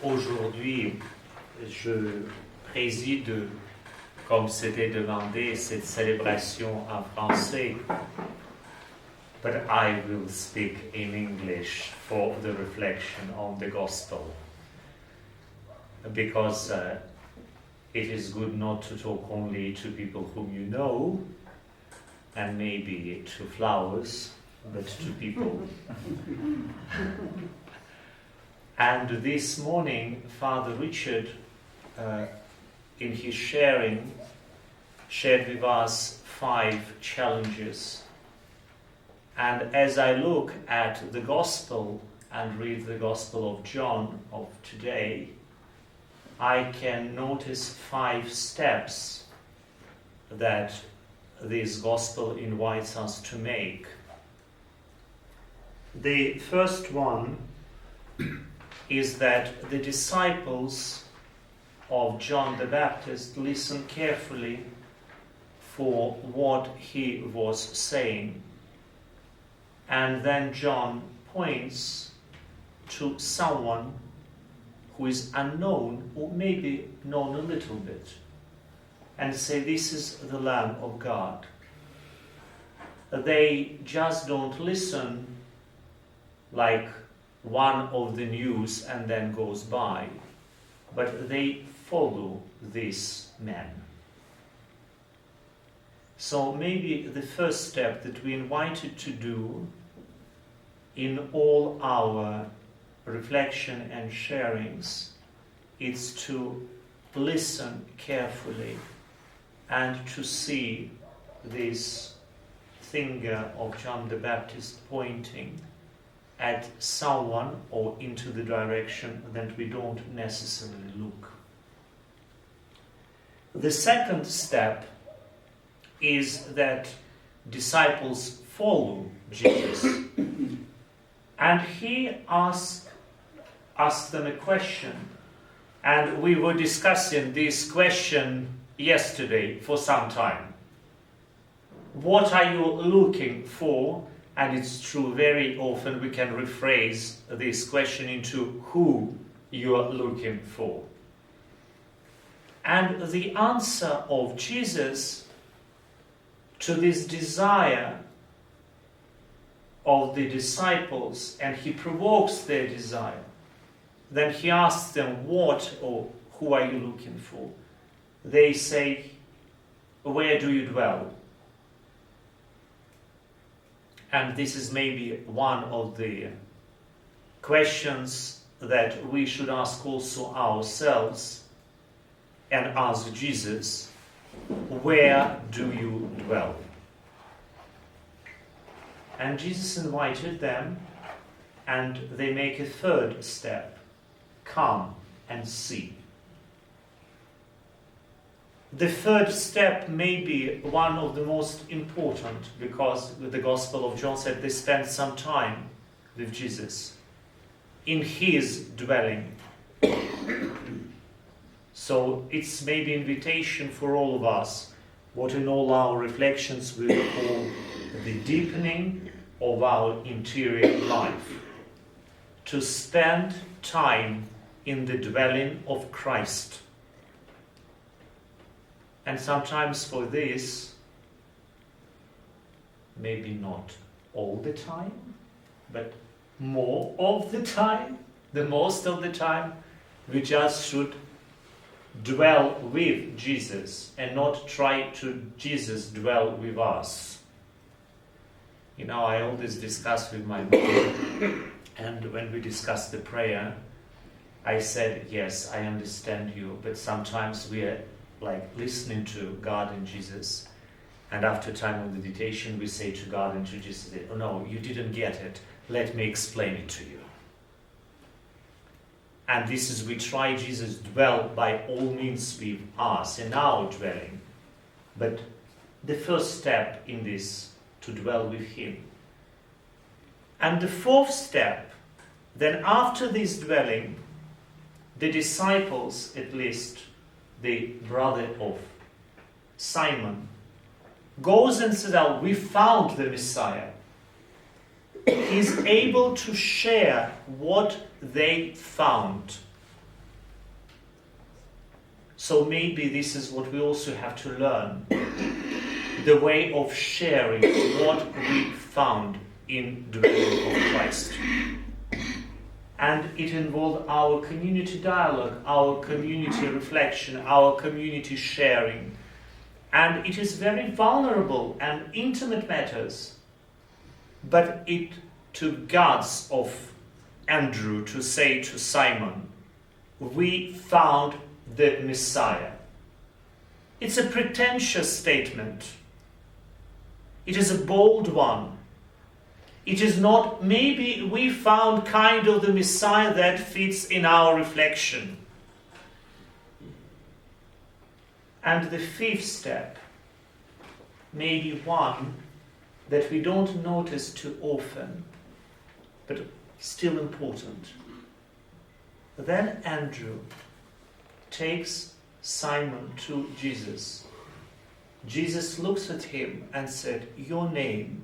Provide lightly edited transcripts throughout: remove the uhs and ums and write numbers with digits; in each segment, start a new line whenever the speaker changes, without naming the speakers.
Aujourd'hui, je préside, comme c'était demandé, cette célébration en français, but I will speak in English for the reflection on the Gospel, because it is good not to talk only to people whom you know, and maybe to flowers, but to people. And this morning, Father Richard, in his sharing, shared with us 5 challenges. And as I look at the Gospel and read the Gospel of John of today, I can notice 5 steps that this Gospel invites us to make. The first one is that the disciples of John the Baptist listened carefully for what he was saying. And then John points to someone who is unknown, or maybe known a little bit, and say, this is the Lamb of God. They just don't listen like one of the news and then goes by, but they follow this man. So maybe the first step that we invited to do in all our reflection and sharings is to listen carefully and to see this finger of John the Baptist pointing at someone or into the direction that we don't necessarily look. The second step is that disciples follow Jesus. And he asked them a question. And we were discussing this question yesterday for some time. What are you looking for? And it's true, very often we can rephrase this question into who you are looking for. And the answer of Jesus to this desire of the disciples, and he provokes their desire, then he asks them, what or who are you looking for? They say, where do you dwell? And this is maybe one of the questions that we should ask also ourselves and ask Jesus, where do you dwell? And Jesus invited them, and they make a third step, come and see. The third step may be one of the most important, because the Gospel of John said they spent some time with Jesus in his dwelling. So it's maybe invitation for all of us, what in all our reflections we call the deepening of our interior life, to spend time in the dwelling of Christ. And sometimes for this, maybe not all the time, but more of the time, the most of the time, we just should dwell with Jesus and not try to Jesus dwell with us. You know, I always discuss with my mom, and when we discuss the prayer, I said, yes, I understand you, but sometimes we are like listening to God and Jesus, and after time of meditation we say to God and to Jesus, oh no, you didn't get it, let me explain it to you. And this is, we try Jesus dwell by all means with us in our dwelling, but the first step in this, to dwell with him. And the fourth step, then after this dwelling, the disciples, at least the brother of Simon, goes and says, oh, we found the Messiah. He's able to share what they found So maybe this is what we also have to learn. The way of sharing what we found in the dwelling of Christ. And it involved our community dialogue, our community reflection, our community sharing. And it is very vulnerable and intimate matters. But it took guts of Andrew to say to Simon, we found the Messiah. It's a pretentious statement. It is a bold one. It is not, maybe we found kind of the Messiah that fits in our reflection. And the fifth step, maybe one that we don't notice too often, but still important. Then Andrew takes Simon to Jesus. Jesus looks at him and said, your name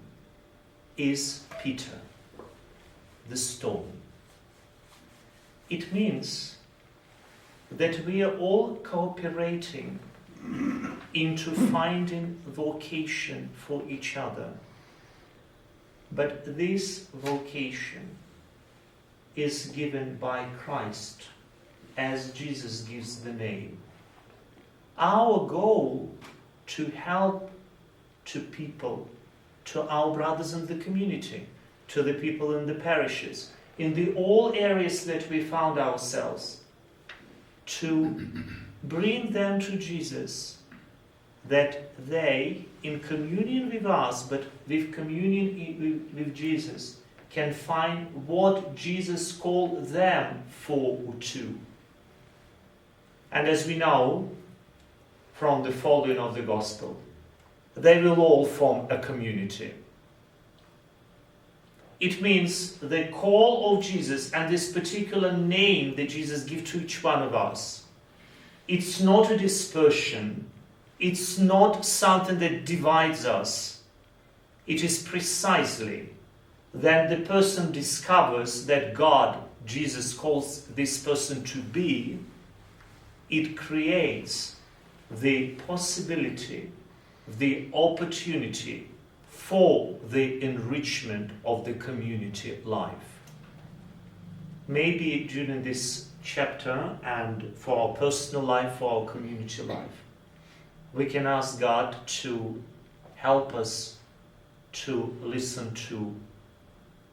is Peter, the stone. It means that we are all cooperating into finding vocation for each other. But this vocation is given by Christ as Jesus gives the name. Our goal to help to people, to our brothers in the community, to the people in the parishes, in the all areas that we found ourselves, to bring them to Jesus, that they, in communion with us, but with communion with Jesus, can find what Jesus called them for too. And as we know from the following of the Gospel, they will all form a community. It means the call of Jesus and this particular name that Jesus gives to each one of us. It's not a dispersion. It's not something that divides us. It is precisely then the person discovers that God, Jesus calls this person to be, it creates the possibility, the opportunity for the enrichment of the community life. Maybe during this chapter and for our personal life, for our community life, we can ask God to help us to listen to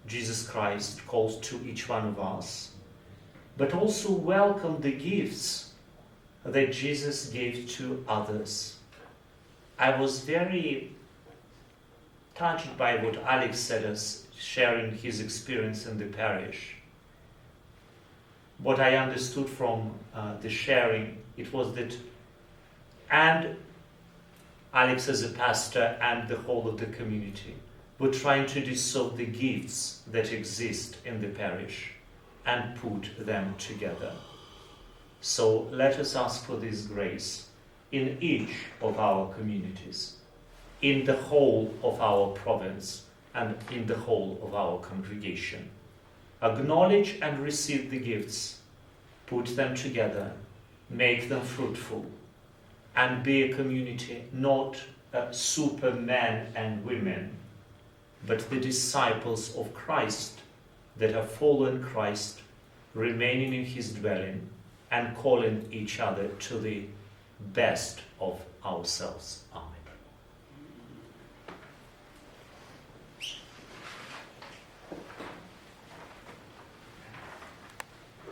Jesus Christ calls to each one of us, but also welcome the gifts that Jesus gave to others. I was very touched by what Alex said as sharing his experience in the parish. What I understood from the sharing, it was that, and Alex as a pastor and the whole of the community, were trying to dissolve the gifts that exist in the parish and put them together. So let us ask for this grace in each of our communities, in the whole of our province, and in the whole of our congregation. Acknowledge and receive the gifts, put them together, make them fruitful, and be a community, not supermen and women, but the disciples of Christ that have followed Christ, remaining in his dwelling and calling each other to the best of ourselves. Amen.